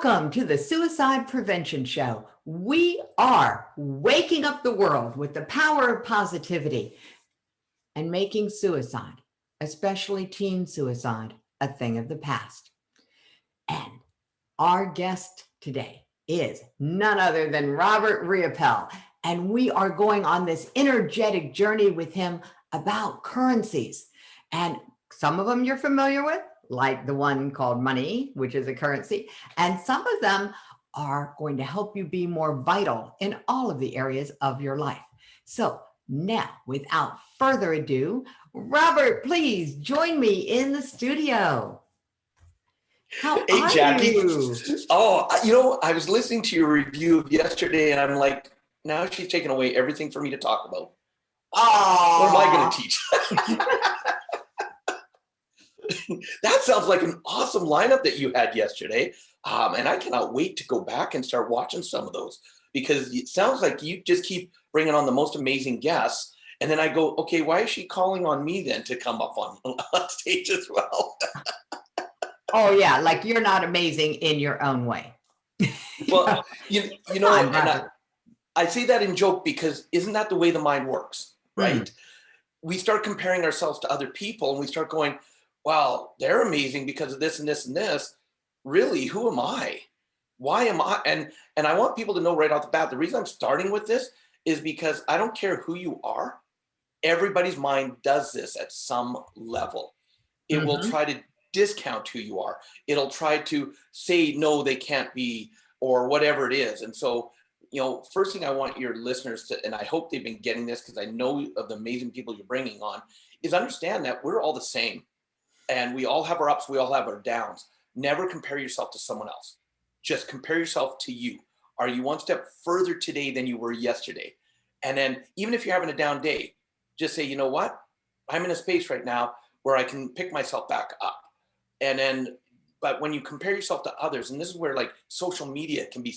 Welcome to the Suicide Prevention Show. We are waking up the world with the power of positivity and making suicide, especially teen suicide, a thing of the past. And our guest today is none other than Robert Riopel. And we are going on this energetic journey with him about currencies. And some of them you're familiar with, like the one called money, which is a currency. And some of them are going to help you be more vital in all of the areas of your life. So now, without further ado, Robert, please join me in the studio. How Hey, are Jackie. you? Oh, I was listening to your review of yesterday, and I'm like, now she's taken away everything for me to talk about. Oh, what am I going to teach? That sounds like an awesome lineup that you had yesterday. And I cannot wait to go back and start watching some of those, because it sounds like you just keep bringing on the most amazing guests. And then I go, okay, why is she calling on me then to come up on stage as well? Oh yeah, like you're not amazing in your own way. Well, I say that in joke because isn't that the way the mind works, right? We start comparing ourselves to other people and we start going, wow, they're amazing because of this and this and this. Really, who am I? Why am I? And I want people to know right off the bat, the reason I'm starting with this is because I don't care who you are. Everybody's mind does this at some level. It will try to discount who you are. It'll try to say, no, they can't be, or whatever it is. And so, first thing I want your listeners to, and I hope they've been getting this because I know of the amazing people you're bringing on, is understand that we're all the same. And we all have our ups, we all have our downs. Never compare yourself to someone else. Just compare yourself to you. Are you one step further today than you were yesterday? And then even if you're having a down day, just say, you know what? I'm in a space right now where I can pick myself back up. And then, but when you compare yourself to others, and this is where like social media can be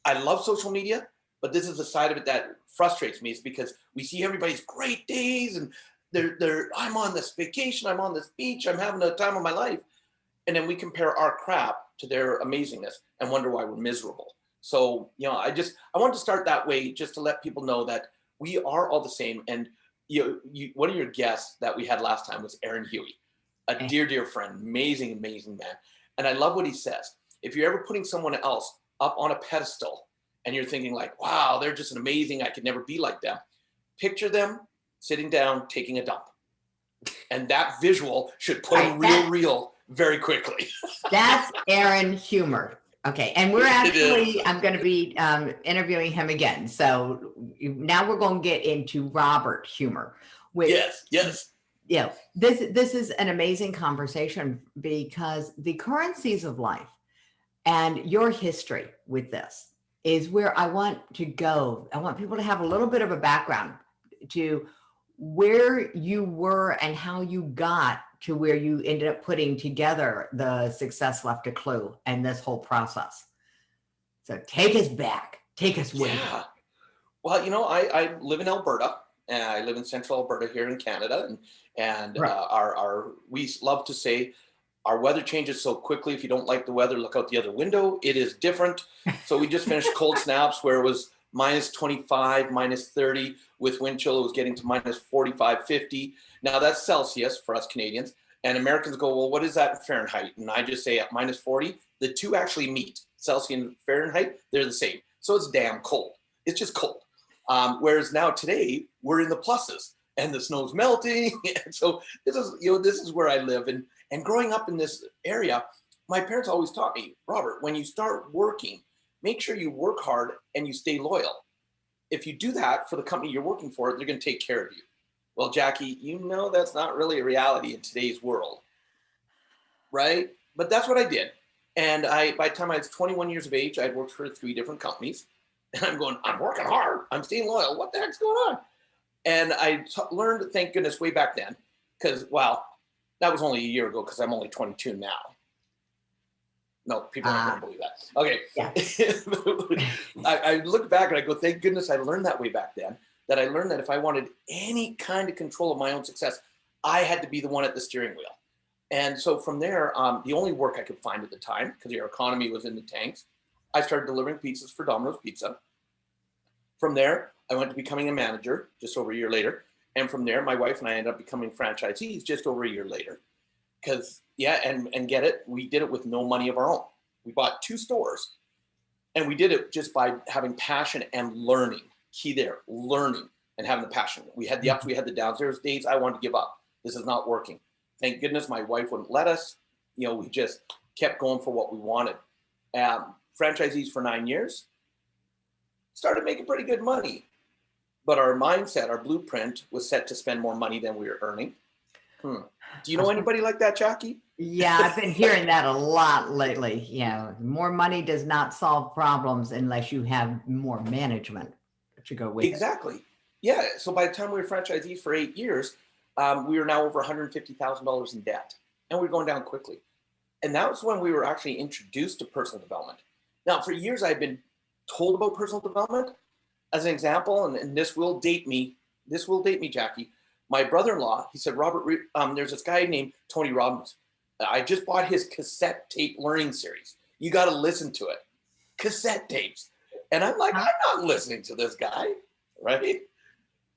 I love social media, but this is the side of it that frustrates me, is because we see everybody's great days and I'm on this vacation, I'm on this beach, I'm having a time of my life. And then we compare our crap to their amazingness and wonder why we're miserable. So, I want to start that way just to let people know that we are all the same. And one of your guests that we had last time was Aaron Huey, a dear friend, amazing man. And I love what he says. If you're ever putting someone else up on a pedestal and you're thinking like, wow, they're just an amazing, I could never be like them. Picture them sitting down, taking a dump. And that visual should put them real very quickly. That's Aaron humor. Okay. And I'm going to be interviewing him again. So now we're going to get into Robert humor. Yes. This is an amazing conversation because the currencies of life and your history with this is where I want to go. I want people to have a little bit of a background to where you were and how you got to where you ended up putting together the Success Left a Clue and this whole process. So take us back, take us way back. Well, I live in Alberta, and I live in central Alberta here in Canada, and right. We love to say our weather changes so quickly. If you don't like the weather, look out the other window. It is different. So we just finished cold snaps where it was minus 25, minus 30 with wind chill. It was getting to minus 45, 50. Now that's Celsius for us Canadians. And Americans go, well, what is that in Fahrenheit? And I just say at minus 40, the two actually meet. Celsius and Fahrenheit, they're the same. So it's damn cold. It's just cold. Whereas now today we're in the pluses and the snow's melting. And so this is where I live. And growing up in this area, my parents always taught me, Robert, when you start working, make sure you work hard and you stay loyal. If you do that for the company you're working for, they're going to take care of you. Well, Jackie, that's not really a reality in today's world, right? But that's what I did. And by the time I was 21 years of age, I'd worked for 3 different companies. And I'm going, I'm working hard. I'm staying loyal. What the heck's going on? And I learned, thank goodness, way back then, because, that was only a year ago because I'm only 22 now. No, people aren't going to believe that. Okay. Yeah. I look back and I go, thank goodness I learned that way back then, that I learned that if I wanted any kind of control of my own success, I had to be the one at the steering wheel. And so from there, the only work I could find at the time, because our economy was in the tanks, I started delivering pizzas for Domino's Pizza. From there, I went to becoming a manager just over a year later. And from there, my wife and I ended up becoming franchisees just over a year later. Because, yeah, and get it, we did it with no money of our own. We bought 2 stores, and we did it just by having passion and learning. Key there, learning and having the passion. We had the ups, we had the downs. There was days I wanted to give up. This is not working. Thank goodness my wife wouldn't let us. You know, we just kept going for what we wanted. Franchisees for 9 years, started making pretty good money. But our mindset, our blueprint was set to spend more money than we were earning. Do you know anybody like that, Jackie? Yeah, I've been hearing that a lot lately. You know, more money does not solve problems unless you have more management to go with it. Exactly. Yeah. So by the time we were franchisees for 8 years, we were now over $150,000 in debt, and we were going down quickly. And that was when we were actually introduced to personal development. Now, for years, I've been told about personal development. As an example, and this will date me, Jackie. My brother-in-law, he said, Robert, there's this guy named Tony Robbins. I just bought his cassette tape learning series. You got to listen to it. Cassette tapes. And I'm like, I'm not listening to this guy, right?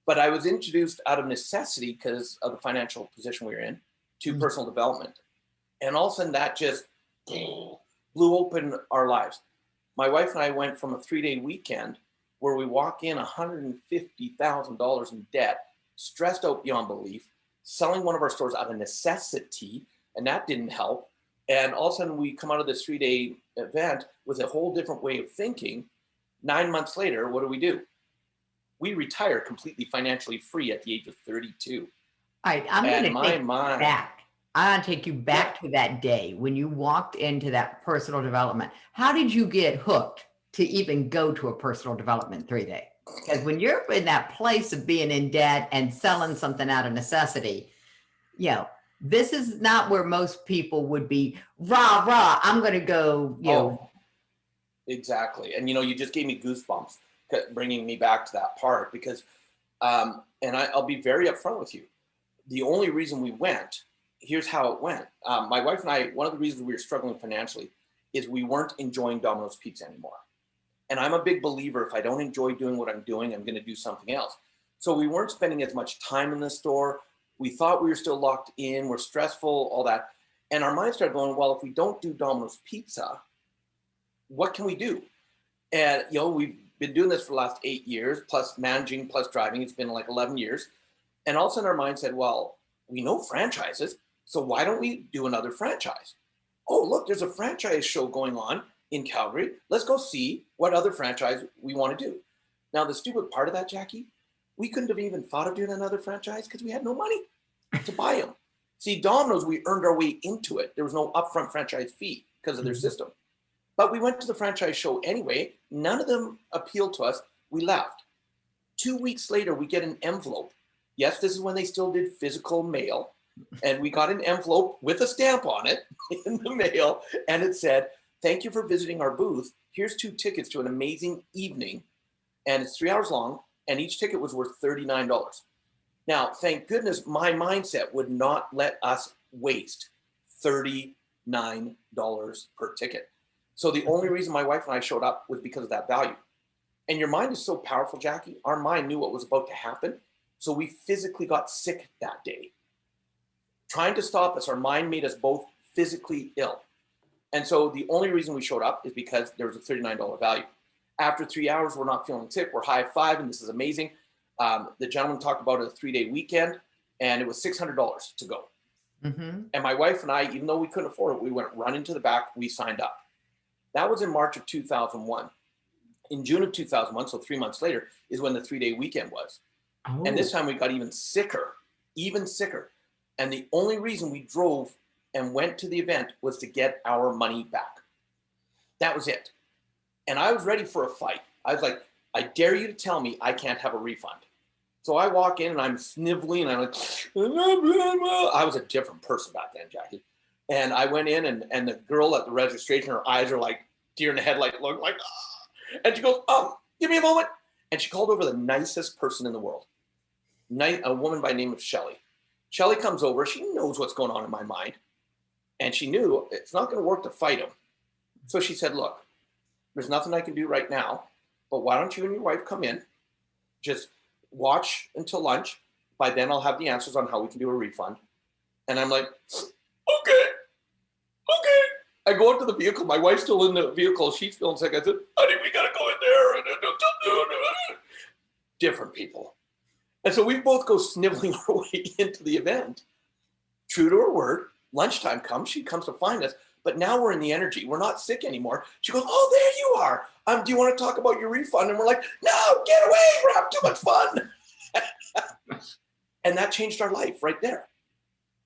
But I was introduced out of necessity because of the financial position we were in to personal development. And all of a sudden that just blew open our lives. My wife and I went from a 3-day weekend where we walk in $150,000 in debt, stressed out beyond belief, selling one of our stores out of necessity, and that didn't help. And all of a sudden we come out of this 3-day event with a whole different way of thinking. 9 months later, what do? We retire completely financially free at the age of 32. All right, I'm going to take you back. I want to take you back to that day when you walked into that personal development. How did you get hooked to even go to a personal development 3-day? Because when you're in that place of being in debt and selling something out of necessity, you know, this is not where most people would be, rah, I'm going to go, you know. Exactly. And, you know, you just gave me goosebumps bringing me back to that part because, and I'll be very upfront with you. The only reason we went, here's how it went. My wife and I, one of the reasons we were struggling financially is we weren't enjoying Domino's Pizza anymore. And I'm a big believer, if I don't enjoy doing what I'm doing, I'm going to do something else. So we weren't spending as much time in the store. We thought we were still locked in, we're stressful, all that. And our mind started going, well, if we don't do Domino's Pizza, what can we do? And, you know, we've been doing this for the last 8 years, plus managing, plus driving. It's been like 11 years. And all of a sudden our mind said, well, we know franchises, so why don't we do another franchise? Oh, look, there's a franchise show going on in Calgary. Let's go see what other franchise we want to do. Now, the stupid part of that, Jackie, we couldn't have even thought of doing another franchise because we had no money to buy them. See, Domino's, we earned our way into it. There was no upfront franchise fee because of their system. But we went to the franchise show anyway. None of them appealed to us. We left. 2 weeks later, we get an envelope. Yes, this is when they still did physical mail. And we got an envelope with a stamp on it in the mail. And it said, thank you for visiting our booth. Here's 2 tickets to an amazing evening. And it's 3 hours long. And each ticket was worth $39. Now, thank goodness my mindset would not let us waste $39 per ticket. So the only reason my wife and I showed up was because of that value. And your mind is so powerful, Jackie. Our mind knew what was about to happen. So we physically got sick that day. Trying to stop us, our mind made us both physically ill. And so the only reason we showed up is because there was a $39 value. After 3 hours, we're not feeling sick. We're high-fiving. This is amazing. The gentleman talked about a 3-day weekend, and it was $600 to go. And my wife and I, even though we couldn't afford it, we went running to the back. We signed up. That was in March of 2001. In June of 2001, so 3 months later, is when the 3-day weekend was. And this time we got even sicker. And the only reason we drove and went to the event was to get our money back. That was it. And I was ready for a fight. I was like, I dare you to tell me I can't have a refund. So I walk in and I'm sniveling and I'm like, I was a different person back then, Jackie. And I went in and the girl at the registration, her eyes are like deer in the headlight, look like, ah. And she goes, give me a moment. And she called over the nicest person in the world. A woman by the name of Shelly. Shelly comes over. She knows what's going on in my mind. And she knew it's not going to work to fight him. So she said, look, there's nothing I can do right now, but why don't you and your wife come in, just watch until lunch. By then I'll have the answers on how we can do a refund. And I'm like, okay. I go up to the vehicle. My wife's still in the vehicle. She's feeling sick. I said, honey, we got to go in there. Different people. And so we both go sniveling our way into the event. True to her word, lunchtime comes. She comes to find us. But now we're in the energy. We're not sick anymore. She goes, oh, there you are. Do you want to talk about your refund? And we're like, no, get away. We're having too much fun. And that changed our life right there.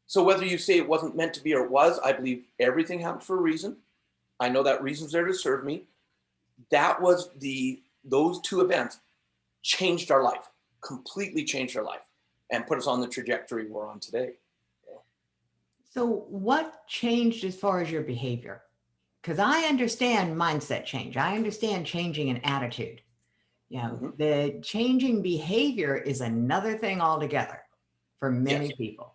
So whether you say it wasn't meant to be or it was, I believe everything happened for a reason. I know that reason's there to serve me. That was those two events changed our life, completely changed our life, and put us on the trajectory we're on today. So what changed as far as your behavior? Because I understand mindset change. I understand changing an attitude. The changing behavior is another thing altogether for many people.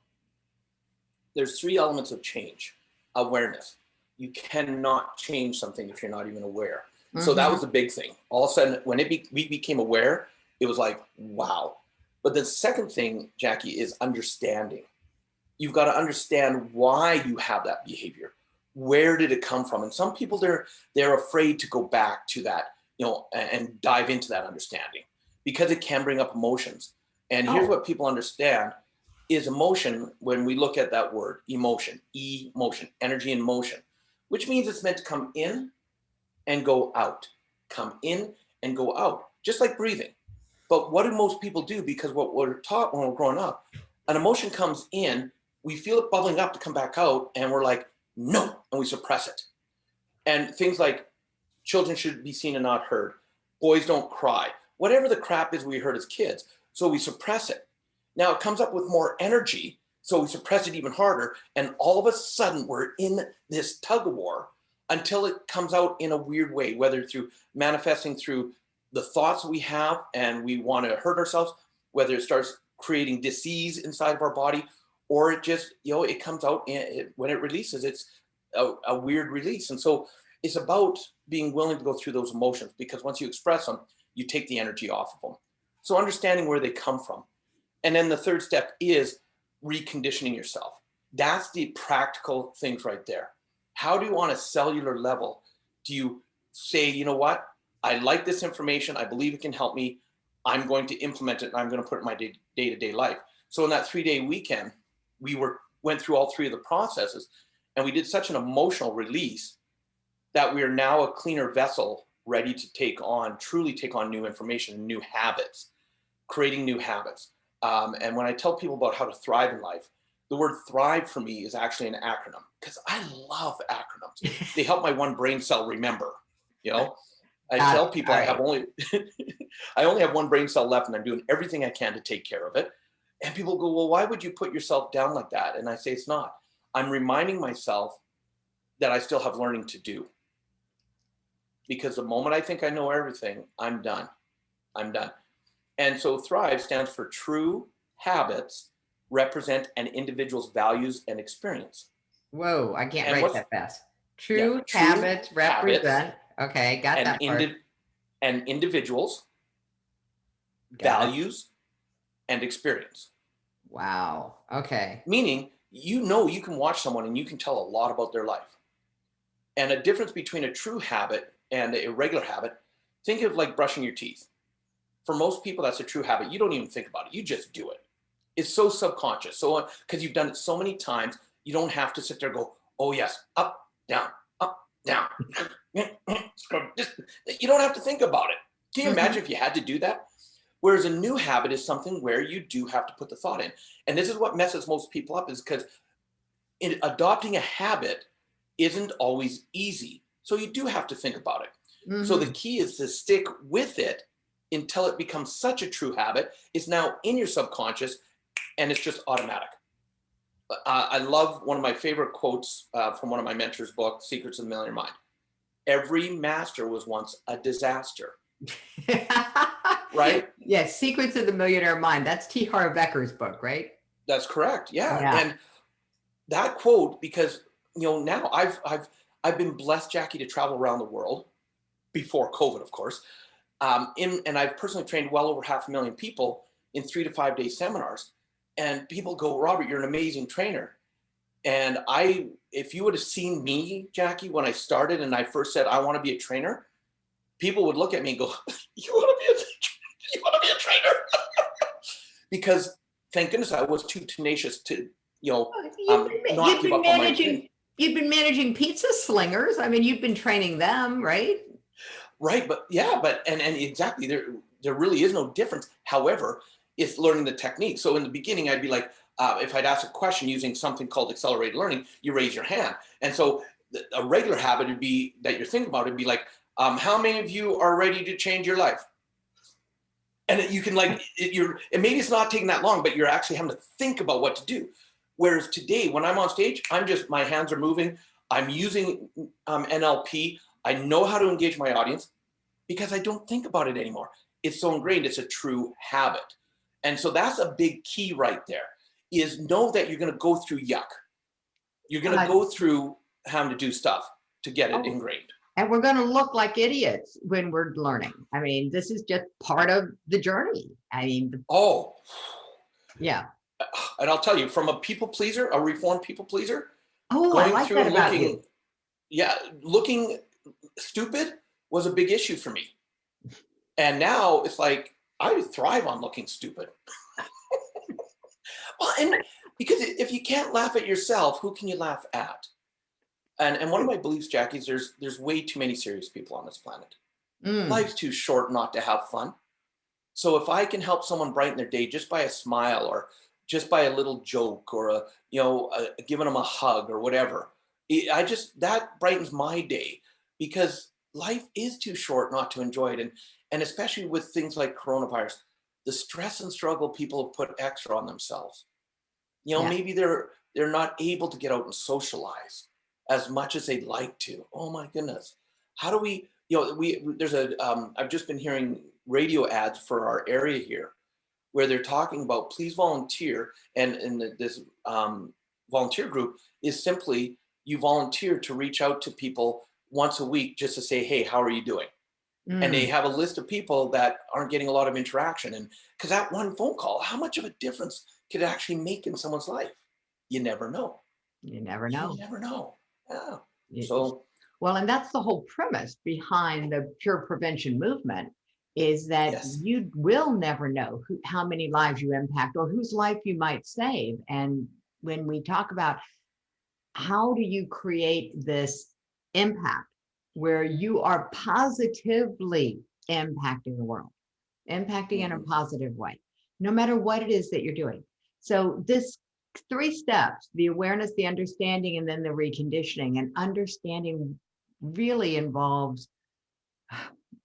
There's three elements of change. Awareness. You cannot change something if you're not even aware. So that was the big thing. All of a sudden, when we became aware, it was like, wow. But the second thing, Jackie, is understanding. You've got to understand why you have that behavior. Where did it come from? And some people, they're afraid to go back to that, and dive into that understanding because it can bring up emotions. And here's what people understand is emotion. When we look at that word, emotion, energy in motion, which means it's meant to come in and go out, come in and go out, just like breathing. But what do most people do? Because what we're taught when we're growing up, an emotion comes in, we feel it bubbling up to come back out, and we're like, no, and we suppress it. And things like children should be seen and not heard, boys don't cry, whatever the crap is we heard as kids. So we suppress it. Now it comes up with more energy, so we suppress it even harder, and all of a sudden we're in this tug of war until it comes out in a weird way, whether through manifesting through the thoughts we have and we want to hurt ourselves, whether it starts creating disease inside of our body, or it just, it comes out when it releases, it's a weird release. And so it's about being willing to go through those emotions, because once you express them, you take the energy off of them. So understanding where they come from. And then the third step is reconditioning yourself. That's the practical things right there. How do you, on a cellular level, do you say, you know what? I like this information. I believe it can help me. I'm going to implement it, and I'm going to put it in my day-to-day life. So in that 3-day weekend, we went through all three of the processes, and we did such an emotional release that we are now a cleaner vessel, ready to truly take on new information and new habits, creating new habits. And when I tell people about how to thrive in life, the word thrive for me is actually an acronym, because I love acronyms. They help my one brain cell remember, I tell people I only have one brain cell left, and I'm doing everything I can to take care of it. And people go, well, why would you put yourself down like that? And I say, it's not. I'm reminding myself that I still have learning to do. Because the moment I think I know everything, I'm done. And so THRIVE stands for True Habits Represent an Individual's Values and Experience. Whoa, I can't write that fast. True habits represent. Okay, got that part. And individuals, values, and experience. Wow. Okay. Meaning, you can watch someone and you can tell a lot about their life. And a difference between a true habit and a regular habit, think of like brushing your teeth. For most people, that's a true habit. You don't even think about it. You just do it. It's so subconscious. So because you've done it so many times, you don't have to sit there and go, oh yes, up, down, up, down. You don't have to think about it. Can you imagine if you had to do that? Whereas a new habit is something where you do have to put the thought in. And this is what messes most people up, is because adopting a habit isn't always easy. So you do have to think about it. So the key is to stick with it until it becomes such a true habit. It's now in your subconscious and it's just automatic. I love one of my favorite quotes from one of my mentors' book, Secrets of the Millionaire Mind. Every master was once a disaster. Right? Yes, Secrets of the Millionaire Mind. That's T. Harv Ekker's book, right? That's correct. Yeah. And that quote, because now I've been blessed, Jackie, to travel around the world before COVID, of course. And I've personally trained well over 500,000 people in 3 to 5 day seminars. And people go, Robert, you're an amazing trainer. And if you would have seen me, Jackie, when I started and I first said, I want to be a trainer, people would look at me and go, you want to be a trainer? Because thank goodness I was too tenacious to, not give up on my dream. You've been managing pizza slingers. I mean, you've been training them, right? Right. But and exactly, there really is no difference. However, it's learning the technique. So in the beginning, I'd be like, if I'd ask a question using something called accelerated learning, you raise your hand. And so a regular habit would be that you're thinking about, it'd be like, how many of you are ready to change your life? And you can and maybe it's not taking that long, but you're actually having to think about what to do. Whereas today, when I'm on stage, my hands are moving. I'm using NLP. I know how to engage my audience because I don't think about it anymore. It's so ingrained. It's a true habit. And so that's a big key right there, is know that you're going to go through yuck. You're going to go through having to do stuff to get it ingrained. And we're going to look like idiots when we're learning. I mean, this is just part of the journey. I mean, yeah. And I'll tell you, from a people pleaser, a reformed people pleaser, I like that about you. Yeah, looking stupid was a big issue for me. And now it's like, I thrive on looking stupid. Well, and because if you can't laugh at yourself, who can you laugh at? And one of my beliefs, Jackie, is there's way too many serious people on this planet. Life's too short not to have fun. So if I can help someone brighten their day just by a smile or just by a little joke or giving them a hug or whatever, that brightens my day, because life is too short not to enjoy it. And especially with things like coronavirus, the stress and struggle people have put extra on themselves. Maybe they're not able to get out and socialize as much as they'd like to. Oh my goodness. How do we, I've just been hearing radio ads for our area here where they're talking about please volunteer. And this volunteer group is simply you volunteer to reach out to people once a week just to say, hey, how are you doing? And they have a list of people that aren't getting a lot of interaction. And because that one phone call, how much of a difference could it actually make in someone's life? You never know. You never know. You never know. Yeah. Well, and that's the whole premise behind the pure prevention movement, is that you will never know how many lives you impact or whose life you might save. And when we talk about how do you create this impact where you are positively impacting the world, impacting in a positive way, no matter what it is that you're doing. So this 3 steps, the awareness, the understanding, and then the reconditioning. And understanding really involves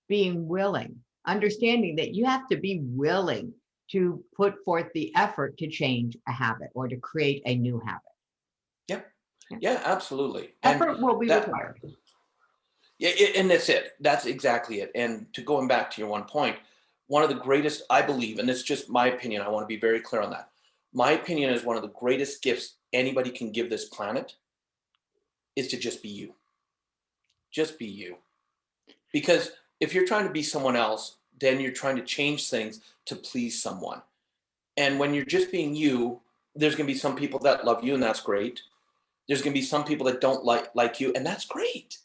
being willing, understanding that you have to be willing to put forth the effort to change a habit or to create a new habit. Yeah, absolutely. Effort will be required. Yeah, and that's it. That's exactly it. And to going back to your one point, one of the greatest, I believe, and it's just my opinion, I want to be very clear on that. My opinion is one of the greatest gifts anybody can give this planet is to just be you. Just be you. Because if you're trying to be someone else, then you're trying to change things to please someone. And when you're just being you, there's going to be some people that love you, and that's great. There's going to be some people that don't like you, and that's great.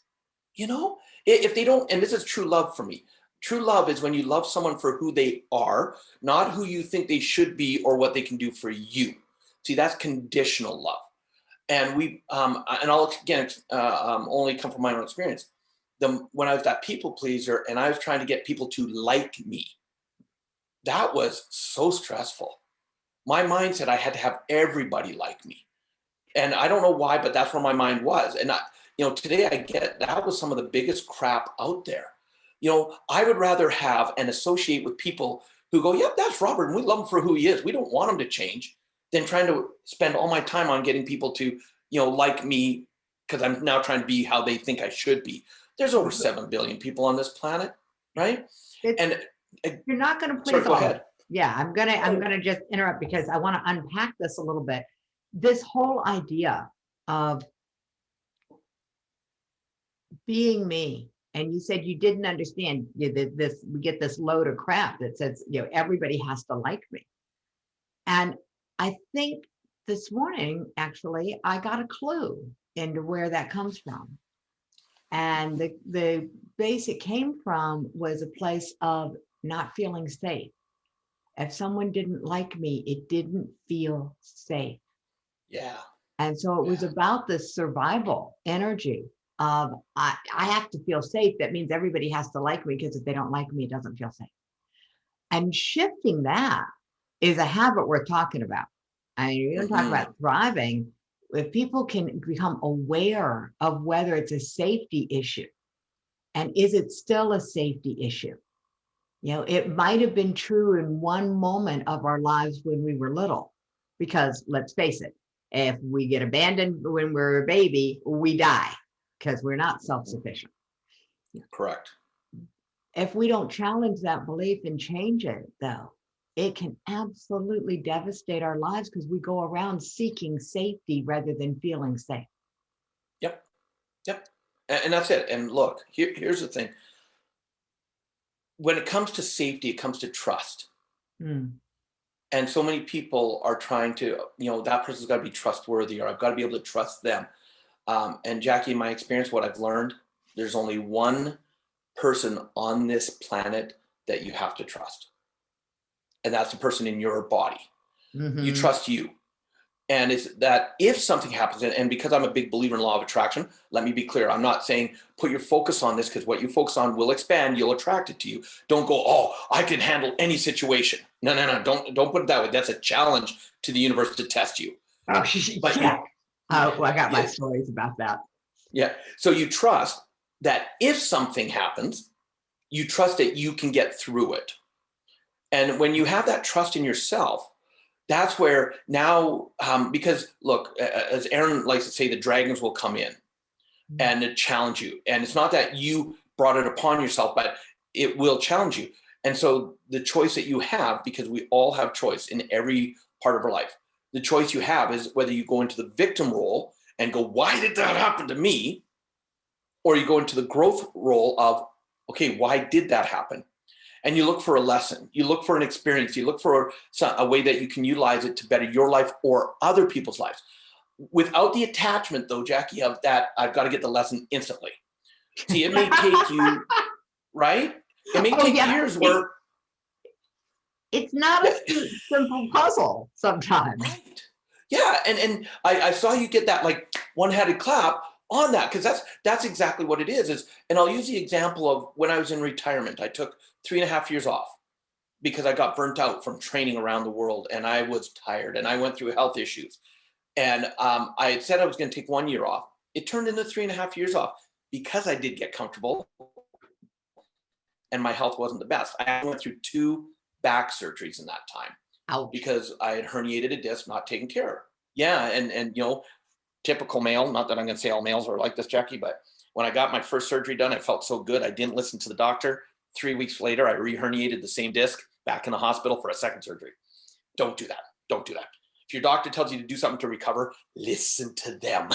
If they don't, and this is true love for me. True love is when you love someone for who they are, not who you think they should be or what they can do for you. See, that's conditional love. And I'll again only come from my own experience. When I was that people pleaser and I was trying to get people to like me, that was so stressful. My mind said I had to have everybody like me. And I don't know why, but that's where my mind was. And today I get that was some of the biggest crap out there. I would rather have and associate with people who go, yep, that's Robert, and we love him for who he is. We don't want him to change, than trying to spend all my time on getting people to, like me, because I'm now trying to be how they think I should be. There's over 7 billion people on this planet, right? You're not going to please go all. ahead. Yeah, I'm gonna just interrupt because I want to unpack this a little bit. This whole idea of being me. And you said you didn't understand this. We get this load of crap that says, everybody has to like me. And I think this morning, actually, I got a clue into where that comes from. And the base it came from was a place of not feeling safe. If someone didn't like me, it didn't feel safe. Yeah. And so it was about the survival energy of I have to feel safe. That means everybody has to like me, because if they don't like me, it doesn't feel safe. And shifting that is a habit worth talking about. I mean, you're going to talk about thriving. If people can become aware of whether it's a safety issue, and is it still a safety issue? It might have been true in one moment of our lives when we were little, because let's face it, if we get abandoned when we're a baby, we die because we're not self-sufficient. Correct. If we don't challenge that belief and change it, though, it can absolutely devastate our lives, because we go around seeking safety rather than feeling safe. Yep. And that's it. And look, here's the thing. When it comes to safety, it comes to trust. And so many people are trying to, that person's got to be trustworthy, or I've got to be able to trust them. And Jackie, in my experience, what I've learned, there's only one person on this planet that you have to trust. And that's the person in your body. You trust you. And it's that if something happens, and because I'm a big believer in law of attraction, let me be clear. I'm not saying put your focus on this, because what you focus on will expand. You'll attract it to you. Don't go, oh, I can handle any situation. No. Don't put it that way. That's a challenge to the universe to test you. Oh, but yeah. I got my stories about that. Yeah. So you trust that if something happens, you trust that you can get through it. And when you have that trust in yourself, that's where now, because look, as Aaron likes to say, the dragons will come in and challenge you. And it's not that you brought it upon yourself, but it will challenge you. And so the choice that you have, because we all have choice in every part of our life, the choice you have is whether you go into the victim role and go, why did that happen to me? Or you go into the growth role of, okay, why did that happen? And you look for a lesson, you look for an experience, you look for a way that you can utilize it to better your life or other people's lives. Without the attachment, though, Jackie, of that, I've got to get the lesson instantly. See, it may take you, right? It may take years where... It's not a simple puzzle sometimes. Right. Yeah, and I saw you get that like one-handed clap on that, because that's exactly what it is. And I'll use the example of when I was in retirement. I took 3.5 years off because I got burnt out from training around the world, and I was tired, and I went through health issues. And I had said I was going to take 1 year off. It turned into 3.5 years off because I did get comfortable and my health wasn't the best. I went through 2 back surgeries in that time. Ouch. Because I had herniated a disc, not taken care of. Yeah, and typical male, not that I'm going to say all males are like this, Jackie, but when I got my first surgery done, I felt so good. I didn't listen to the doctor. 3 weeks later, I re-herniated the same disc, back in the hospital for a second surgery. Don't do that. Don't do that. If your doctor tells you to do something to recover, listen to them.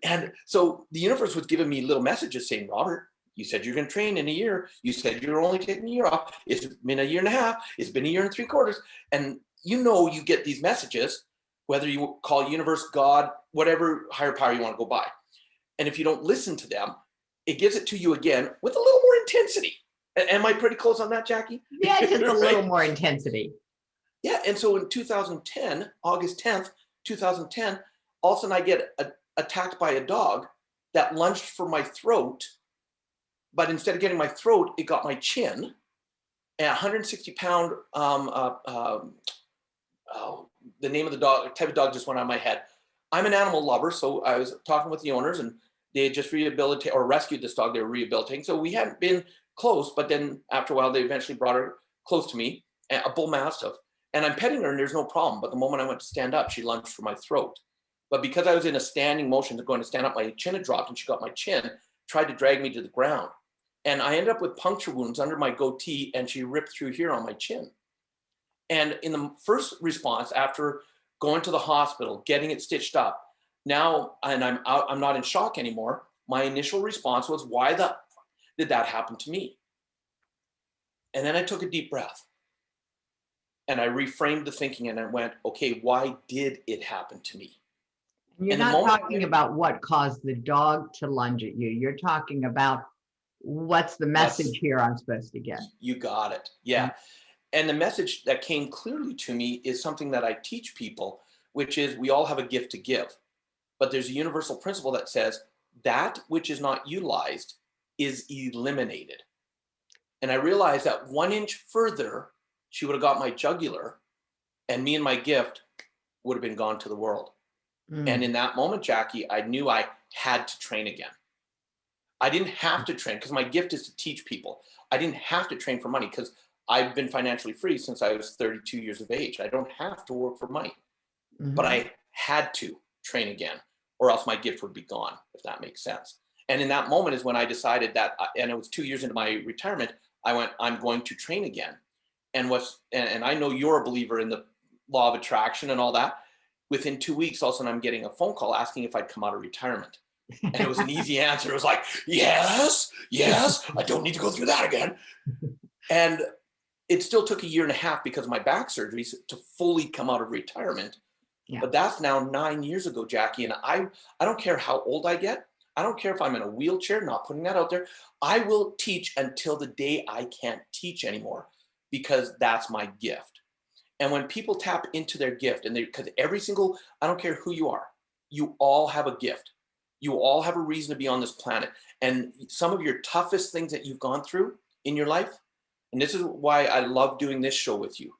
And so the universe was giving me little messages saying, Robert, you said you're going to train in a year. You said you're only taking a year off. It's been 1.5 years. It's been 1 3/4 years. And you get these messages, whether you call universe, God, whatever higher power you want to go by. And if you don't listen to them, it gives it to you again with a little more intensity. Am I pretty close on that, Jackie? Yeah, just a little more intensity. Yeah. And so in 2010, August 10th, 2010, all of a sudden I get attacked by a dog that lunged for my throat. But instead of getting my throat, it got my chin. And 160-pound, the name of the dog, type of dog just went on my head. I'm an animal lover, so I was talking with the owners, and they had just rehabilitated or rescued this dog. They were rehabilitating, so we hadn't been close. But then after a while, they eventually brought her close to me, a bull mastiff, and I'm petting her, and there's no problem. But the moment I went to stand up, she lunged for my throat. But because I was in a standing motion to going to stand up, my chin had dropped, and she got my chin, tried to drag me to the ground. And I ended up with puncture wounds under my goatee, and she ripped through here on my chin. And in the first response, after going to the hospital, getting it stitched up, now, and I'm out, I'm not in shock anymore. my initial response was, why did that happen to me? And then I took a deep breath and I reframed the thinking and I went, okay, why did it happen to me? And you're And the not moment talking about what caused the dog to lunge at you. You're talking about what's the what's, message here I'm supposed to get. you got it. Yeah. And the message that came clearly to me is something that I teach people, which is we all have a gift to give. But there's a universal principle that says that which is not utilized is eliminated. And I realized that 1 inch further, she would have got my jugular and me and my gift would have been gone to the world. And in that moment, Jackie, I knew I had to train again. I didn't have to train because my gift is to teach people. I didn't have to train for money because I've been financially free since I was 32 years of age. I don't have to work for money, but I had to train again or else my gift would be gone, if that makes sense. And in that moment is when I decided that, and it was 2 years into my retirement, I went, I'm going to train again. And I know you're a believer in the law of attraction and all that. Within 2 weeks, all of a sudden I'm getting a phone call asking if I'd come out of retirement. And it was an easy answer. It was like, yes, I don't need to go through that again. And it still took 1.5 years because of my back surgeries to fully come out of retirement. Yeah. But that's now 9 years ago, Jackie. And I don't care how old I get. I don't care if I'm in a wheelchair, not putting that out there. I will teach until the day I can't teach anymore because that's my gift. And when people tap into their gift, and because I don't care who you are, you all have a gift. You all have a reason to be on this planet. And some of your toughest things that you've gone through in your life, and this is why I love doing this show with you,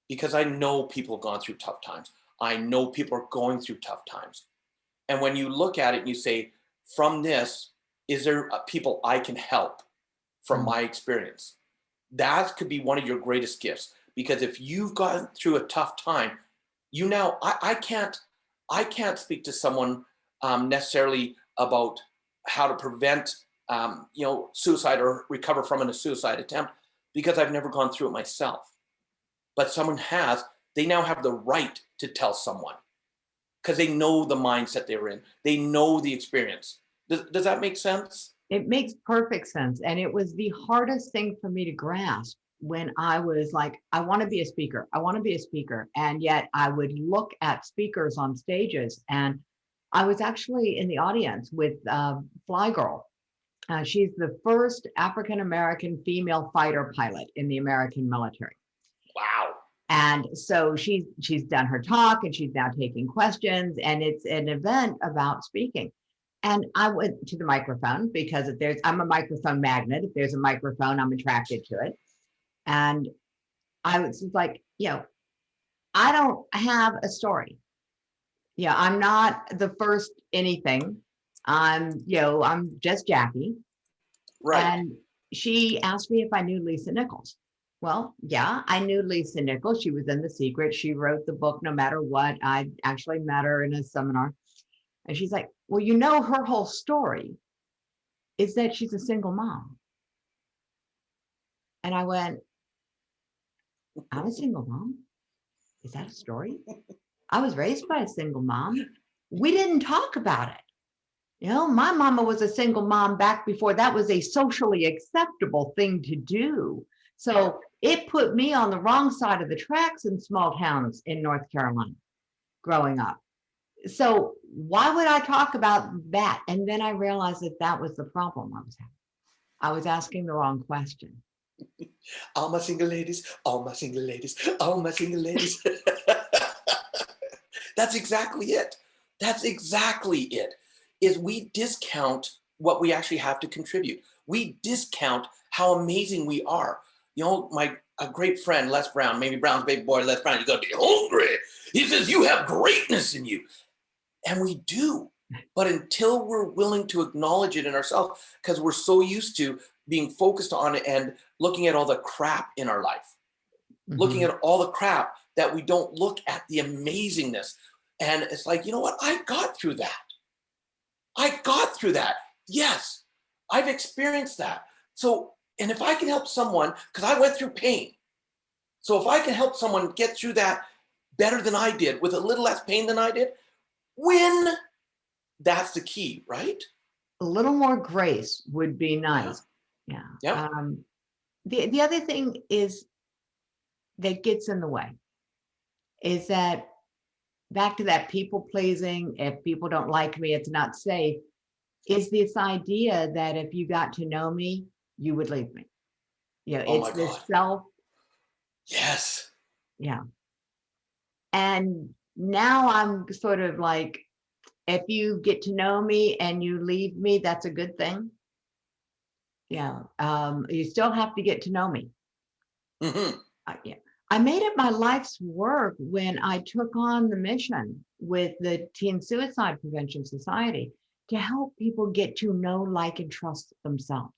because I know people have gone through tough times. I know people are going through tough times. And when you look at it and you say, from this, is there people I can help from my experience? That could be one of your greatest gifts. Because if you've gone through a tough time, I can't speak to someone necessarily about how to prevent suicide or recover from a suicide attempt because I've never gone through it myself. But someone has, they now have the right to tell someone because they know the mindset they were in. They know the experience. Does that make sense? It makes perfect sense. And it was the hardest thing for me to grasp when I was like, I want to be a speaker. I want to be a speaker. And yet I would look at speakers on stages. And I was actually in the audience with Fly Girl. She's the first African-American female fighter pilot in the American military. Wow. And so she's done her talk and she's now taking questions. And it's an event about speaking. And I went to the microphone because I'm a microphone magnet. If there's a microphone, I'm attracted to it. And I was like, I don't have a story. I'm not the first anything. I'm just Jackie. Right. And she asked me if I knew Lisa Nichols. Well, yeah, I knew Lisa Nichols. She was in The Secret. She wrote the book No Matter What. I actually met her in a seminar. And she's like, well, her whole story is that she's a single mom. And I went, I'm a single mom. Is that a story? I was raised by a single mom. We didn't talk about it. My mama was a single mom back before that was a socially acceptable thing to do. So it put me on the wrong side of the tracks in small towns in North Carolina growing up. So why would I talk about that? And then I realized that was the problem I was having. I was asking the wrong question. All my single ladies, all my single ladies, all my single ladies. That's exactly it. That's exactly it. Is we discount what we actually have to contribute. We discount how amazing we are. A great friend, Les Brown, maybe Brown's baby boy, Les Brown, you gotta be hungry. He says, you have greatness in you. And we do. But until we're willing to acknowledge it in ourselves, because we're so used to being focused on it and looking at all the crap in our life, looking at all the crap that we don't look at the amazingness. And it's like, you know what? I got through that. I got through that. Yes, I've experienced that. So, and if I can help someone, because I went through pain. So if I can help someone get through that better than I did, with a little less pain than I did, win. That's the key, right? a little more grace would be nice. Yeah. Yep. The other thing is that gets in the way is that back to that people pleasing. If people don't like me, it's not safe. Is this idea that if you got to know me, you would leave me. You know, Oh my it's God. this self. Yes. Yeah. And now I'm sort of like, if you get to know me and you leave me, that's a good thing. Yeah. You still have to get to know me. Hmm. Yeah. I made it my life's work when I took on the mission with the Teen Suicide Prevention Society to help people get to know, like, and trust themselves.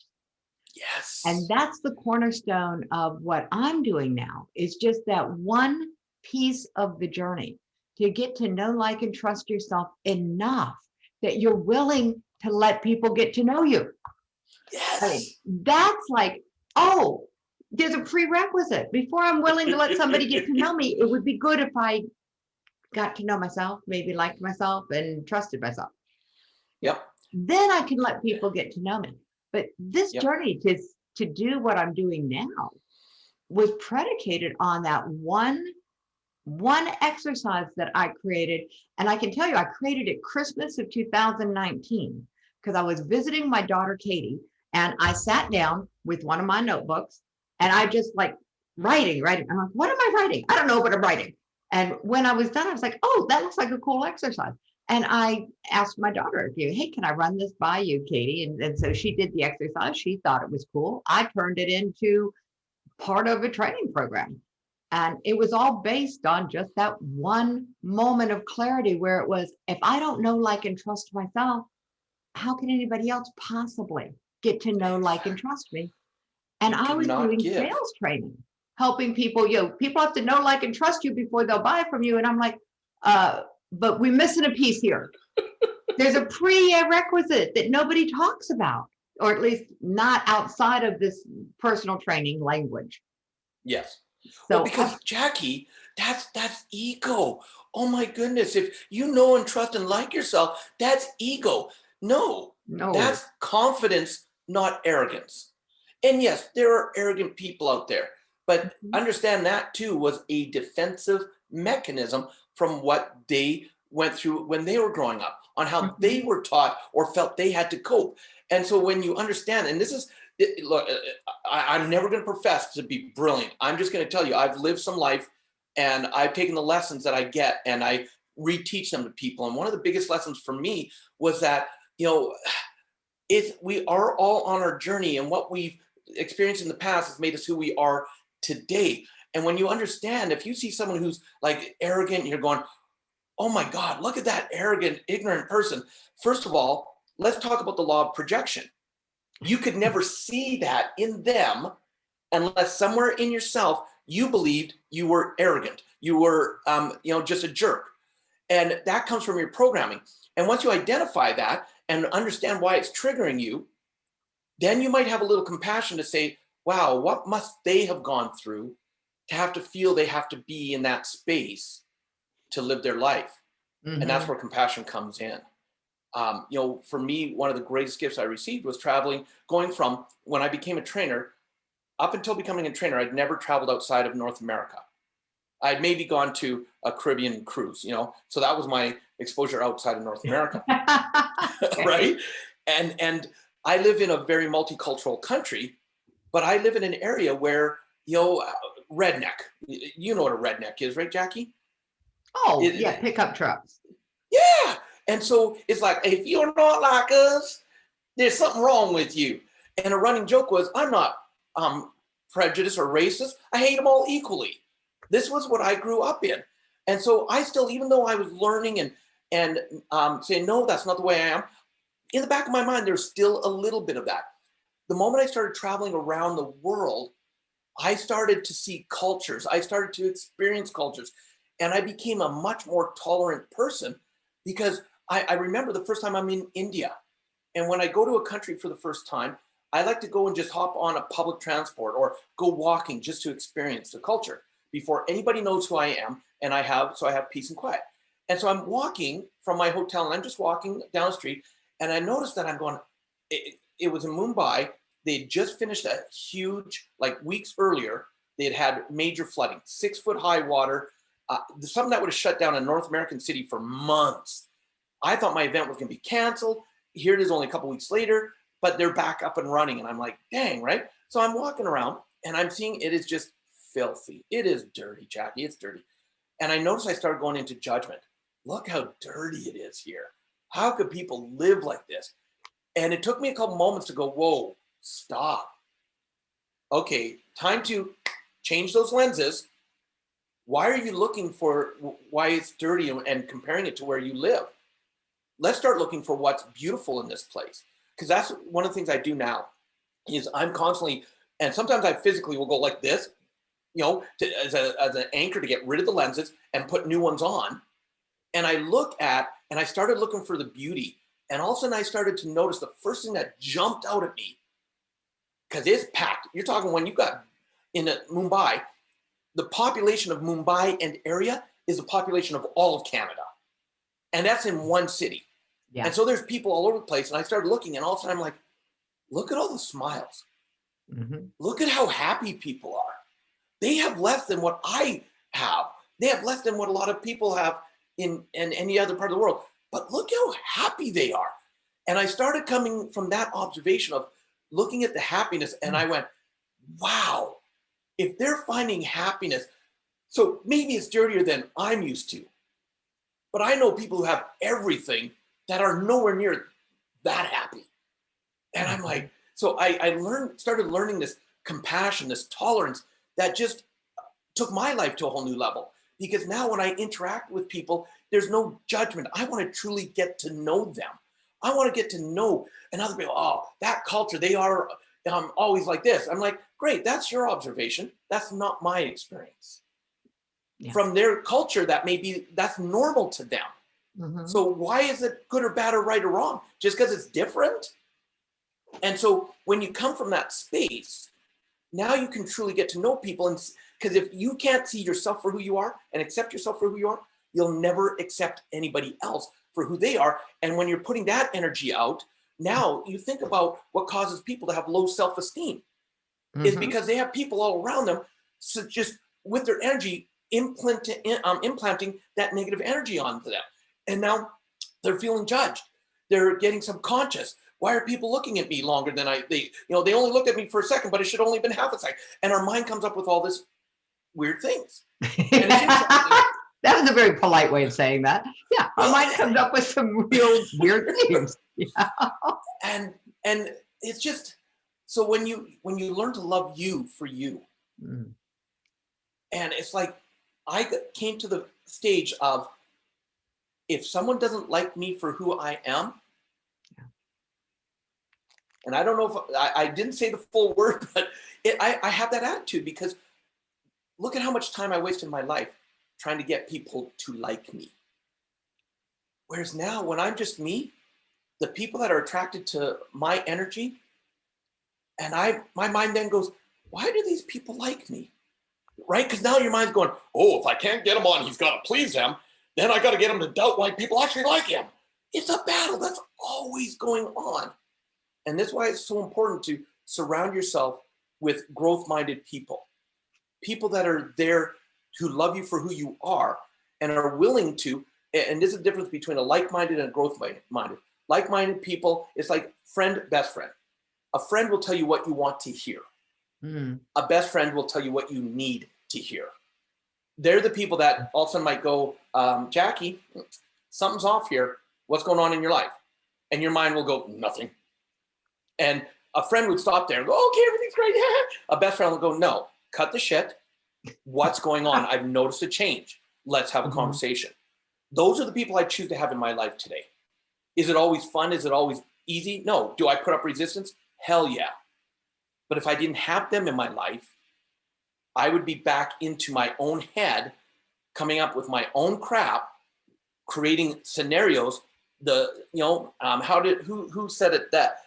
And Yes. that's the cornerstone of what I'm doing now, is just that one piece of the journey to get to know, like, and trust yourself enough that you're willing to let people get to know you. I mean, Yes. that's like, oh, there's a prerequisite. Before I'm willing to let somebody get to know me, it would be good if I got to know myself, maybe liked myself and trusted myself. Yep. Then I can let people get to know me. But this Yep. journey to do what I'm doing now was predicated on that one exercise that I created. And I can tell you, I created it Christmas of 2019 because I was visiting my daughter, Katie, and I sat down with one of my notebooks and I just like writing. I'm like, what am I writing? I don't know what I'm writing. And when I was done, I was like, oh, that looks like a cool exercise. And I asked my daughter, hey, can I run this by you, Katie? And so she did the exercise. She thought it was cool. I turned it into part of a training program. And it was all based on just that one moment of clarity where it was, if I don't know, like, and trust myself, how can anybody else possibly get to know, like, and Exactly. trust me? And You I was cannot doing give. sales training, helping people, people have to know, like, and trust you before they'll buy from you. And I'm like, but we're missing a piece here. There's a prerequisite that nobody talks about, or at least not outside of this personal training language. Yes. Well, So because Jackie, that's ego. Oh my goodness. If you know and trust and like yourself, that's ego. No, no. that's confidence, not arrogance. And yes, there are arrogant people out there, but Mhm. understand that too was a defensive mechanism from what they went through when they were growing up, on how they Mhm. were taught or felt they had to cope. And so when you understand, and this is, look, I'm never going to profess to be brilliant. I'm just going to tell you, I've lived some life and I've taken the lessons that I get and I reteach them to people. And one of the biggest lessons for me was that, we are all on our journey, and what we've experienced in the past has made us who we are today. And when you understand, if you see someone who's like arrogant, and you're going, oh my God, look at that arrogant, ignorant person. First of all, let's talk about the law of projection. You could never see that in them unless somewhere in yourself you believed you were arrogant, you were, just a jerk. And that comes from your programming. And once you identify that and understand why it's triggering you, then you might have a little compassion to say, wow, what must they have gone through to have to feel they have to be in that space to live their life? And that's Mhm. where compassion comes in. For me, one of the greatest gifts I received was traveling, going from when I became a trainer up until becoming a trainer, I'd never traveled outside of North America. I'd maybe gone to a Caribbean cruise, so that was my exposure outside of North America, Okay. right? And I live in a very multicultural country, but I live in an area where, redneck, you know what a redneck is, right, Jackie? Oh, yeah, It, pickup trucks. yeah. And so it's like, if you're not like us, there's something wrong with you. And a running joke was, I'm not prejudiced or racist. I hate them all equally. This was what I grew up in. And so I still, even though I was learning and saying, no, that's not the way I am, in the back of my mind, there's still a little bit of that. The moment I started traveling around the world, I started to see cultures. I started to experience cultures. And I became a much more tolerant person because I remember the first time I'm in India. And when I go to a country for the first time, I like to go and just hop on a public transport or go walking just to experience the culture before anybody knows who I am. And I have peace and quiet. And so I'm walking from my hotel and I'm just walking down the street. And I noticed that I'm going, it was in Mumbai. They had just finished a huge, like weeks earlier, they had had major flooding, 6-foot high water, something that would have shut down a North American city for months. I thought my event was going to be canceled. Here it is only a couple weeks later, but they're back up and running. And I'm like, dang, right? So I'm walking around and I'm seeing it is just filthy. It is dirty, Jackie. It's dirty. And I noticed I started going into judgment. Look how dirty it is here. How could people live like this? And it took me a couple moments to go, whoa, stop. Okay, time to change those lenses. Why are you looking for why it's dirty and comparing it to where you live? Let's start looking for what's beautiful in this place. Because that's one of the things I do now is I'm constantly, and sometimes I physically will go like this, you know, as an anchor to get rid of the lenses and put new ones on. And I and I started looking for the beauty. And all of a sudden I started to notice the first thing that jumped out at me, because it's packed. You're talking when you got in Mumbai, the population of Mumbai and area is the population of all of Canada. And that's in one city. Yeah. And so there's people all over the place. And I started looking and all of a sudden I'm like, look at all the smiles. Mm-hmm. Look at how happy people are. They have less than what I have. They have less than what a lot of people have in any other part of the world. But look how happy they are. And I started coming from that observation of looking at the happiness. And I went, wow, if they're finding happiness, so maybe it's dirtier than I'm used to. But I know people who have everything that are nowhere near that happy. And I'm like, so I started learning this compassion, this tolerance that just took my life to a whole new level. Because now when I interact with people, there's no judgment. I want to truly get to know them. I want to get to know another people. Oh, that culture, they are always like this. I'm like, great, that's your observation. That's not my experience. Yeah. From their culture, that's normal to them. Mm-hmm. So why is it good or bad or right or wrong? Just because it's different? And so when you come from that space, now you can truly get to know people. And because if you can't see yourself for who you are and accept yourself for who you are, you'll never accept anybody else for who they are. And when you're putting that energy out, now you think about what causes people to have low self-esteem. Mm-hmm. Is because they have people all around them, so just with their energy implanting that negative energy onto them. And now they're feeling judged. They're getting subconscious. Why are people looking at me longer than they only looked at me for a second, but it should only have been half a second. And our mind comes up with all this weird things. And that was a very polite way of saying that. Yeah, our mind comes up with some real weird things. Yeah. And it's just, so when you learn to love you for you, and it's like, I came to the stage of, if someone doesn't like me for who I am, and I don't know if I didn't say the full word, but I have that attitude because look at how much time I wasted in my life trying to get people to like me. Whereas now when I'm just me, the people that are attracted to my energy, and my mind then goes, why do these people like me? Right? Because now your mind's going, oh, if I can't get him on, he's got to please them. Then I got to get him to doubt why people actually like him. It's a battle that's always going on. And that's why it's so important to surround yourself with growth-minded people. People that are there to love you for who you are and are willing to, and there's a difference between a like-minded and a growth-minded. Like-minded people, it's like friend, best friend. A friend will tell you what you want to hear. A best friend will tell you what you need to hear. They're the people that all of a sudden might go, Jackie, something's off here. What's going on in your life? And your mind will go, nothing. And a friend would stop there and go, okay, everything's great. A best friend will go, no, cut the shit. What's going on? I've noticed a change. Let's have a conversation. Those are the people I choose to have in my life today. Is it always fun? Is it always easy? No. Do I put up resistance? Hell yeah. But if I didn't have them in my life, I would be back into my own head, coming up with my own crap, creating scenarios. Who said it that?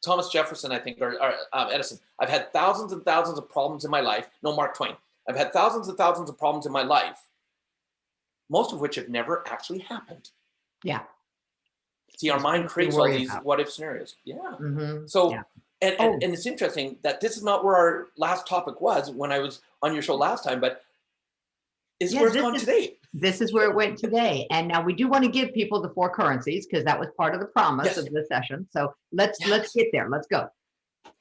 Thomas Jefferson, I think, or Edison. I've had thousands and thousands of problems in my life. No, Mark Twain. I've had thousands and thousands of problems in my life, most of which have never actually happened. Yeah. See, our There's mind things to creates all worry these about. what if scenarios. Yeah. Mhm. So, Yeah. and Oh, it's interesting that this is not where our last topic was when I was on your show last time, but this is yeah, where it's gone today. this is where it went today. And now we do want to give people the 4 currencies because that was part of the promise Yes. of the session. So let's Yes. get there. Let's go.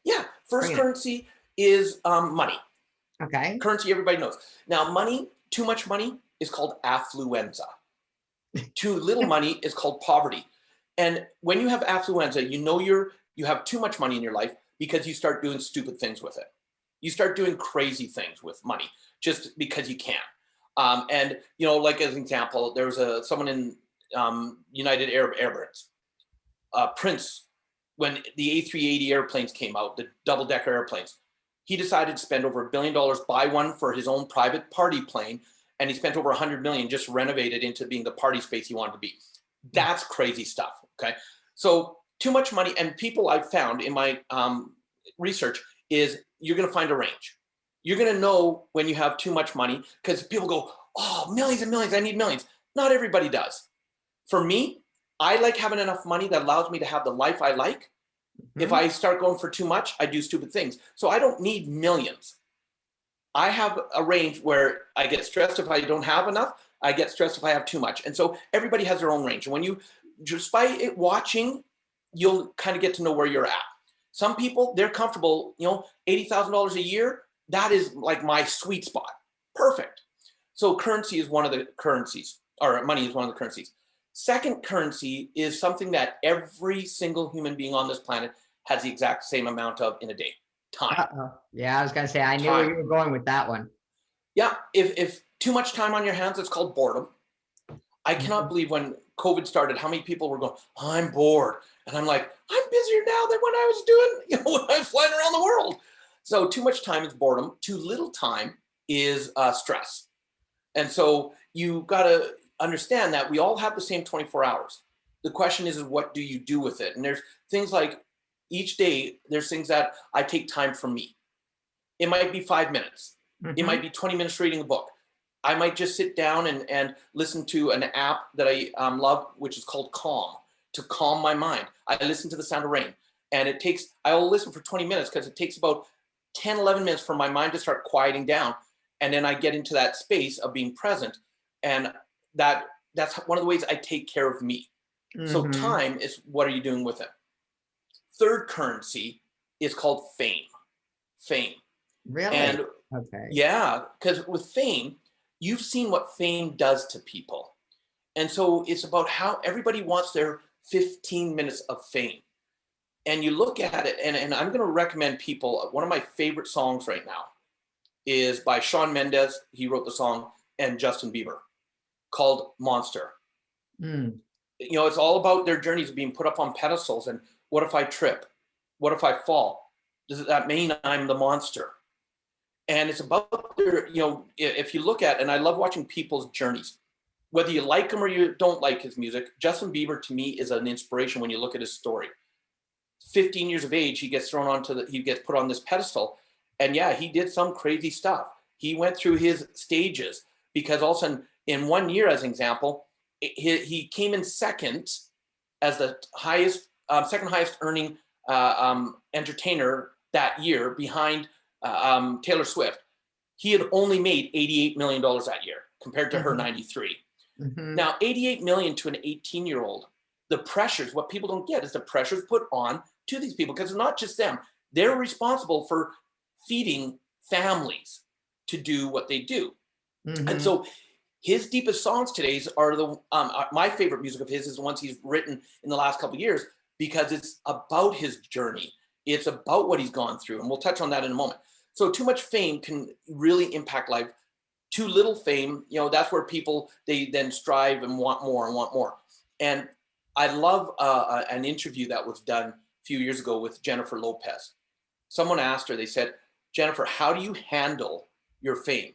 Yeah. First Bring it currency is money. on. Okay. Currency everybody knows. Now, money, too much money is called affluenza. Too little money is called poverty. And when you have affluenza, you have too much money in your life because you start doing stupid things with it. You start doing crazy things with money just because you can. And like as an example, there was someone in United Arab Emirates, Prince, when the A380 airplanes came out, the double-decker airplanes. He decided to spend over $1 billion, buy one for his own private party plane, and he spent over 100 million just renovated into being the party space he wanted to be. That's crazy stuff. Okay, so too much money, and people I've found in my research is you're going to find a range. You're going to know when you have too much money because people go, "Oh, millions and millions! I need millions." Not everybody does. For me, I like having enough money that allows me to have the life I like. If Mhm. I start going for too much, I do stupid things. So I don't need millions. I have a range where I get stressed if I don't have enough. I get stressed if I have too much. And so everybody has their own range. And when you, just by it watching, you'll kind of get to know where you're at. Some people, they're comfortable, $80,000 a year. That is like my sweet spot. Perfect. So currency is one of the currencies, or money is one of the currencies. Second currency is something that every single human being on this planet has the exact same amount of in a day. Time. Uh-oh. Yeah, I was going to say, I knew where Time. you were going with that one. Yeah, if too much time on your hands, it's called boredom. I cannot Mhm. believe when COVID started, how many people were going, I'm bored. And I'm like, I'm busier now than when I was doing, when I was flying around the world. So too much time is boredom. Too little time is stress. And so you got to understand that we all have the same 24 hours. The question is what do you do with it? And there's things like each day, there's things that I take time for me. It might be 5 minutes. It might Mhm. be 20 minutes reading a book. I might just sit down and listen to an app that I love, which is called Calm, to calm my mind. I listen to the sound of rain. And I'll listen for 20 minutes because it takes about 10, 11 minutes for my mind to start quieting down. And then I get into that space of being present. And that's one of the ways I take care of me. So Mhm. time is what are you doing with it? Third currency is called fame. Fame. Really? And Okay. yeah, because with fame, you've seen what fame does to people. And so it's about how everybody wants their 15 minutes of fame. And you look at it, and I'm going to recommend people, one of my favorite songs right now is by Shawn Mendes. He wrote the song, and Justin Bieber, called Monster. Mm. It's all about their journeys of being put up on pedestals. And what if I trip? What if I fall? Does that mean I'm the monster? And it's about if you look at, and I love watching people's journeys, whether you like him or you don't like his music. Justin Bieber to me is an inspiration when you look at his story. 15 years of age, he gets he gets put on this pedestal. And yeah, he did some crazy stuff. He went through his stages because all of a sudden in 1 year, as an example, he came in second as the second highest earning entertainer that year behind Taylor Swift. He had only made $88 million that year compared to her Mhm. 93. Mhm. Now, 88 million to an 18-year-old, the pressures, what people don't get is the pressures put on to these people because it's not just them. They're responsible for feeding families to do what they do. And Mhm. so his deepest songs today are my favorite music of his is the ones he's written in the last couple of years because it's about his journey. It's about what he's gone through. And we'll touch on that in a moment. So too much fame can really impact life. Too little fame, that's where people, they then strive and want more and want more. And I love an interview that was done a few years ago with Jennifer Lopez. Someone asked her, they said, Jennifer, how do you handle your fame?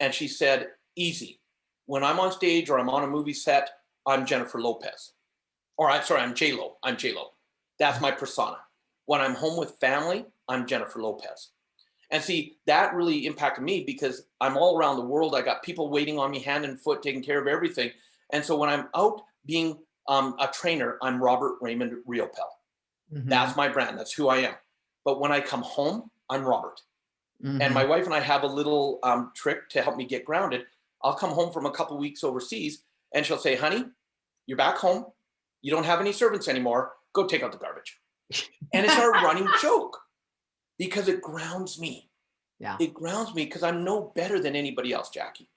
And she said, easy. When I'm on stage or I'm on a movie set, I'm Jennifer Lopez. I'm J-Lo. I'm J-Lo. That's my persona. When I'm home with family, I'm Jennifer Lopez. And see, that really impacted me because I'm all around the world. I got people waiting on me hand and foot, taking care of everything. And so when I'm out being a trainer, I'm Robert Raymond Riopel. That's my brand. That's who I am. But when I come home, I'm Robert. And my wife and I have a little trick to help me get grounded. I'll come home from a couple of weeks overseas and she'll say, honey, you're back home. You don't have any servants anymore. Go take out the garbage. And it's our running joke because it grounds me. Yeah. It grounds me because I'm no better than anybody else, Jackie.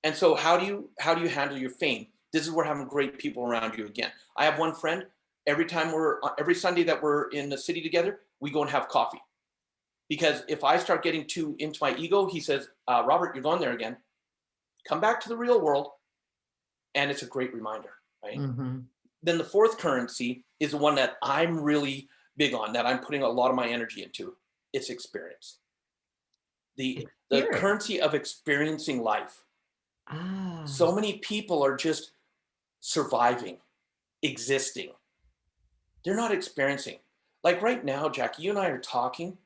And so how do you handle your fame? This is where having great people around you again. I have one friend, every Sunday that we're in the city together, we go and have coffee. Because if I start getting too into my ego, he says, Robert, you're going there again. Come back to the real world. And it's a great reminder, right? Then the fourth currency is the one that I'm really big on, that I'm putting a lot of my energy into. It's experience. The currency of experiencing life. So many people are just surviving, existing. They're not experiencing. Like right now, Jackie, you and I are talking.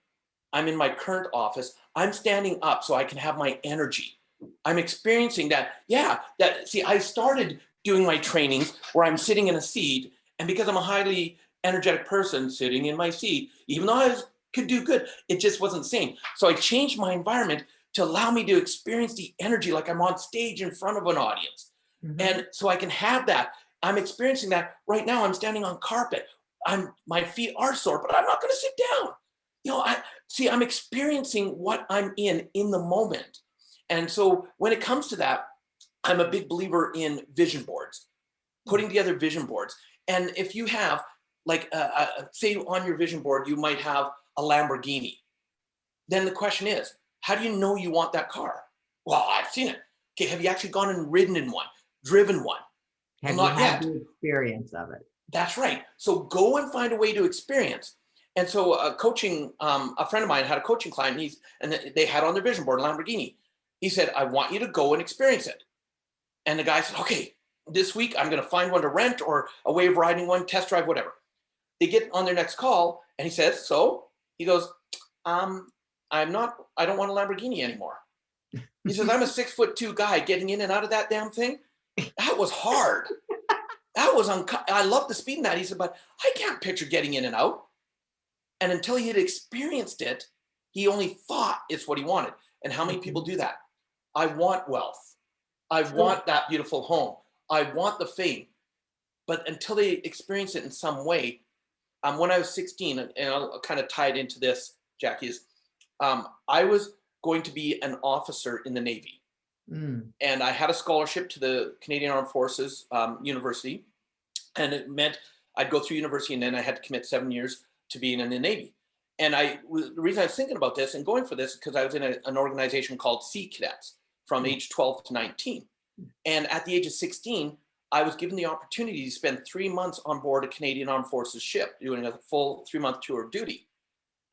I'm in my current office. I'm standing up so I can have my energy. I'm experiencing that. Yeah, see, I started doing my trainings where I'm sitting in a seat, and because I'm a highly energetic person sitting in my seat, even though I could do good, it just wasn't the same. So I changed my environment to allow me to experience the energy like I'm on stage in front of an audience. And so I can have that. I'm experiencing that right now. I'm standing on carpet. My feet are sore, but I'm not going to sit down. I'm experiencing what I'm in the moment. And so when it comes to that, I'm a big believer in vision boards, putting together vision boards. And if you have, like, say on your vision board, you might have a Lamborghini. Then the question is, how do you know you want that car? Well, I've seen it. Okay, have you actually gone and ridden in one, driven one? Have you had the experience of it? That's right. So go and find a way to experience. And so a friend of mine had a coaching client, and they had on their vision board a Lamborghini. He said, I want you to go and experience it. And the guy said, okay, this week I'm going to find one to rent or a way of riding one, test drive, whatever. They get on their next call and he says, he goes, I don't want a Lamborghini anymore. He says, I'm a 6'2" guy getting in and out of that damn thing. That was hard. I love the speed in that. He said, but I can't picture getting in and out. And until he had experienced it, he only thought it's what he wanted. And how many people do that? I want wealth. I want that beautiful home. I want the fame. But until they experience it in some way, when I was 16, and I'll kind of tie it into this, Jackie, is I was going to be an officer in the Navy. And I had a scholarship to the Canadian Armed Forces University. And it meant I'd go through university and then I had to commit 7 years to being in the Navy. And the reason I was thinking about this and going for this is because I was in an organization called Sea Cadets from age 12 to 19. And at the age of 16, I was given the opportunity to spend 3 months on board a Canadian Armed Forces ship doing a full 3-month tour of duty.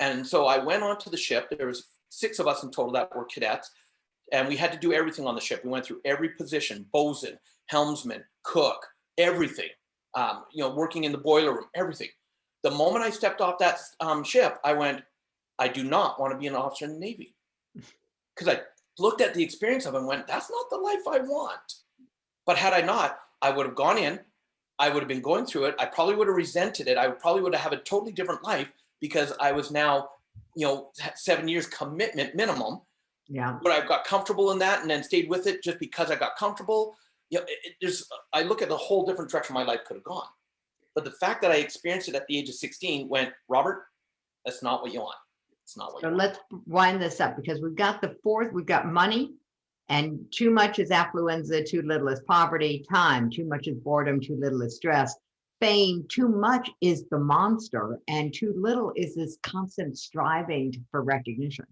And so I went onto the ship. There was 6 of us in total that were cadets. And we had to do everything on the ship. We went through every position: bosun, helmsman, cook, everything. Working in the boiler room, everything. The moment I stepped off that ship, I went, I do not want to be an officer in the Navy. Because I looked at the experience of it and went, that's not the life I want. But had I not, I would have gone in. I would have been going through it. I probably would have resented it. I probably would have had a totally different life because I was now, 7 years commitment minimum. Yeah. But I got comfortable in that and then stayed with it just because I got comfortable. I look at the whole different direction my life could have gone. But the fact that I experienced it at the age of 16 went, Robert, that's not what you want. It's not what you want. So let's wind this up because we've got the fourth, we've got money, and too much is affluenza, too little is poverty. Time, too much is boredom, too little is stress. Fame, too much is the monster, and too little is this constant striving for recognition.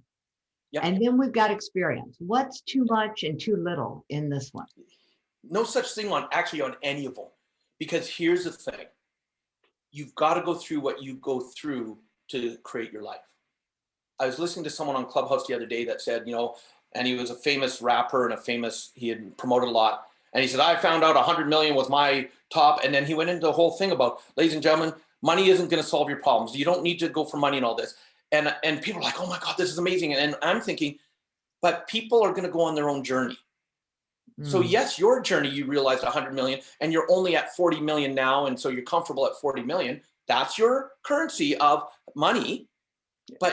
Yep. And then we've got experience. What's too much and too little in this one? No such thing on any of them. Because here's the thing. You've got to go through what you go through to create your life. I was listening to someone on Clubhouse the other day that said, and he was a famous rapper and he had promoted a lot. And he said, I found out 100 million was my top. And then he went into the whole thing about, ladies and gentlemen, money isn't going to solve your problems. You don't need to go for money and all this. And people are like, oh my God, this is amazing. And I'm thinking, but people are going to go on their own journey. So yes, your journey, you realized 100 million and you're only at 40 million now. And so you're comfortable at 40 million. That's your currency of money. But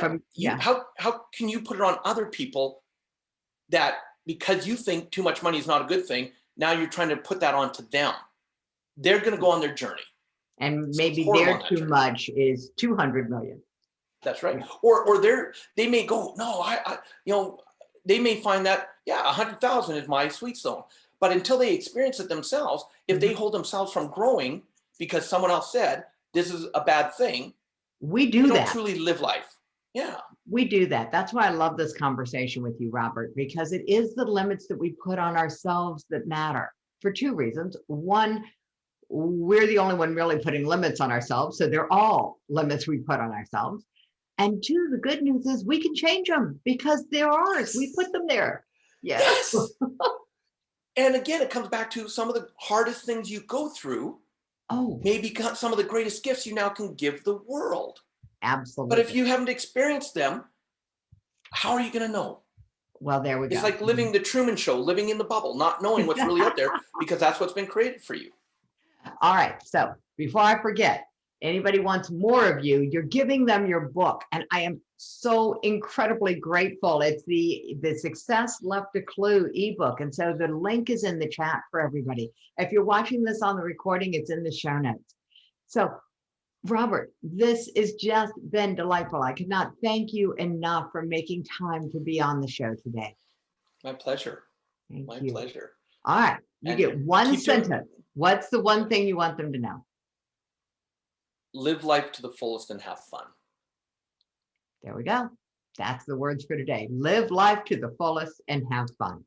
how can you put it on other people that because you think too much money is not a good thing, now you're trying to put that onto them? They're going to go on their journey. And maybe their too much is 200 million. That's right. Or they may go, no, they may find that, 100,000 is my sweet zone. But until they experience it themselves, if they hold themselves from growing because someone else said, this is a bad thing, we do that. Don't truly live life. Yeah. We do that. That's why I love this conversation with you, Robert, because it is the limits that we put on ourselves that matter for two reasons. One, we're the only one really putting limits on ourselves. So they're all limits we put on ourselves. And two, the good news is we can change them because they're ours. We put them there. Yes. And again, it comes back to some of the hardest things you go through. Maybe some of the greatest gifts you now can give the world. Absolutely. But if you haven't experienced them, how are you going to know? Well, there we go. It's like living the Truman Show, living in the bubble, not knowing what's really out there because that's what's been created for you. All right. So before I forget, anybody wants more of you, you're giving them your book. And I am so incredibly grateful. It's the Success Left a Clue ebook. And so the link is in the chat for everybody. If you're watching this on the recording, it's in the show notes. So Robert, this has just been delightful. I could not thank you enough for making time to be on the show today. My pleasure. My pleasure. All right. You get one sentence. What's the one thing you want them to know? Live life to the fullest and have fun. There we go. That's the words for today. Live life to the fullest and have fun.